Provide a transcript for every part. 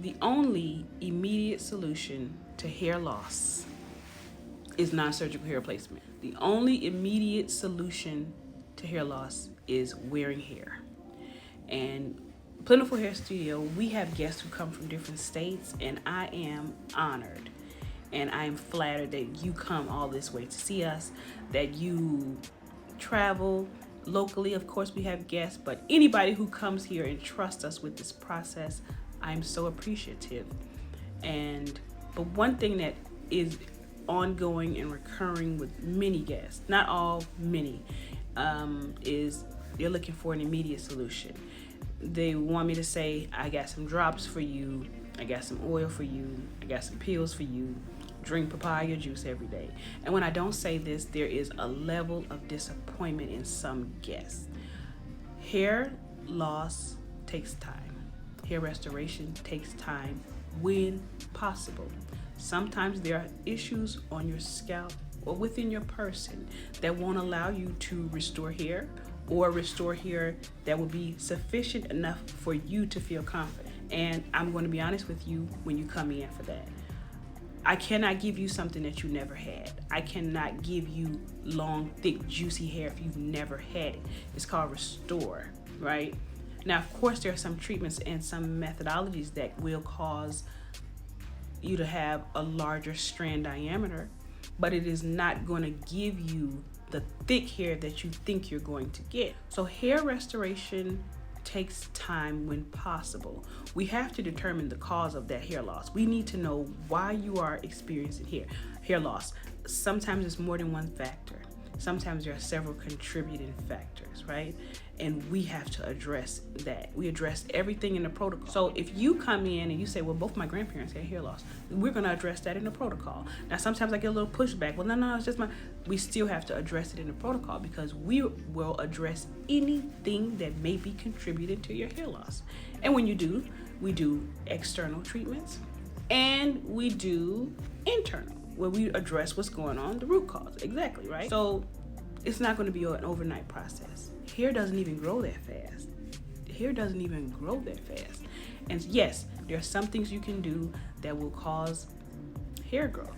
The only immediate solution to hair loss is non-surgical hair replacement. The only immediate solution to hair loss is wearing hair. And Plentiful Hair Studio, we have guests who come from different states, and I am honored and I am flattered that you come all this way to see us, that you travel locally. Of course, we have guests, but anybody who comes here and trusts us with this process, I'm so appreciative. But one thing that is ongoing and recurring with many guests, not all, many, is they're looking for an immediate solution. They want me to say, I got some drops for you, I got some oil for you, I got some pills for you, drink papaya juice every day. And when I don't say this, there is a level of disappointment in some guests. Hair loss takes time. Hair restoration takes time when possible. Sometimes there are issues on your scalp or within your person that won't allow you to restore hair, or restore hair that will be sufficient enough for you to feel confident. And I'm going to be honest with you when you come in for that. I cannot give you something that you never had. I cannot give you long, thick, juicy hair if you've never had it. It's called restore, right? Now, of course, there are some treatments and some methodologies that will cause you to have a larger strand diameter, but it is not going to give you the thick hair that you think you're going to get. So hair restoration takes time when possible. We have to determine the cause of that hair loss. We need to know why you are experiencing hair loss. Sometimes it's more than one factor. Sometimes there are several contributing factors, right? And we have to address that. We address everything in the protocol. So if you come in and you say, well, both my grandparents had hair loss, we're gonna address that in the protocol. Now, sometimes I get a little pushback. Well, no, it's just we still have to address it in the protocol, because we will address anything that may be contributing to your hair loss. And when you do, we do external treatments and we do internal, where we address what's going on, the root cause. Exactly, right? So it's not going to be an overnight process. Hair doesn't even grow that fast. Hair doesn't even grow that fast. And yes, there are some things you can do that will cause hair growth.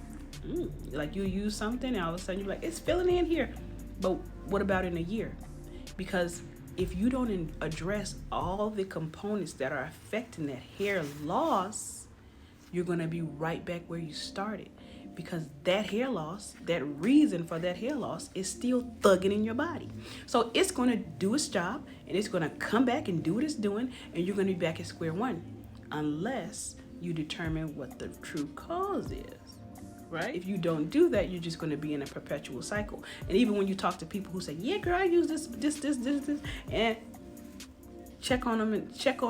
Like you use something and all of a sudden you're like, it's filling in here. But what about in a year? Because if you don't address all the components that are affecting that hair loss, you're going to be right back where you started. Because that hair loss, that reason for that hair loss, is still thugging in your body. So it's going to do its job, and it's going to come back and do what it's doing, and you're going to be back at square one, unless you determine what the true cause is, right? If you don't do that, you're just going to be in a perpetual cycle. And even when you talk to people who say, yeah, girl, I use this, and check on them 6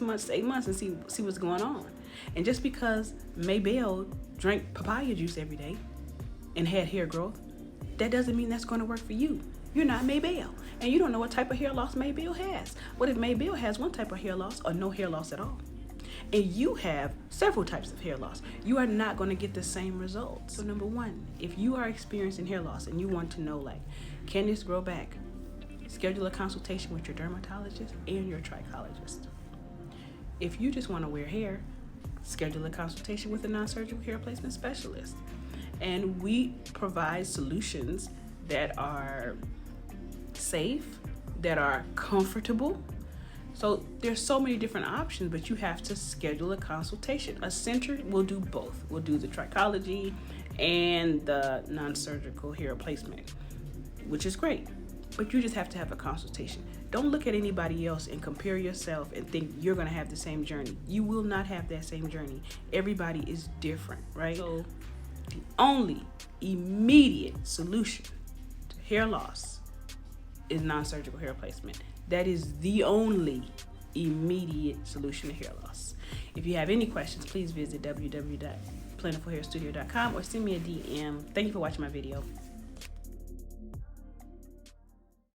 months, 8 months and see what's going on. And just because Maybelle drank papaya juice every day and had hair growth, that doesn't mean that's going to work for you. You're not Maybelle, and you don't know what type of hair loss Maybelle has. What if Maybelle has one type of hair loss or no hair loss at all, and you have several types of hair loss? You are not going to get the same results. So number one, if you are experiencing hair loss and you want to know, like, can this grow back, schedule a consultation with your dermatologist and your trichologist. If you just want to wear hair, schedule a consultation with a non-surgical hair replacement specialist. And we provide solutions that are safe, that are comfortable. So there's so many different options, but you have to schedule a consultation. A center will do both. We'll do the trichology and the non-surgical hair replacement, which is great. But you just have to have a consultation. Don't look at anybody else and compare yourself and think you're going to have the same journey. You will not have that same journey. Everybody is different, right? So the only immediate solution to hair loss is non-surgical hair replacement. That is the only immediate solution to hair loss. If you have any questions, please visit www.plentifulhairstudio.com or send me a DM. Thank you for watching my video.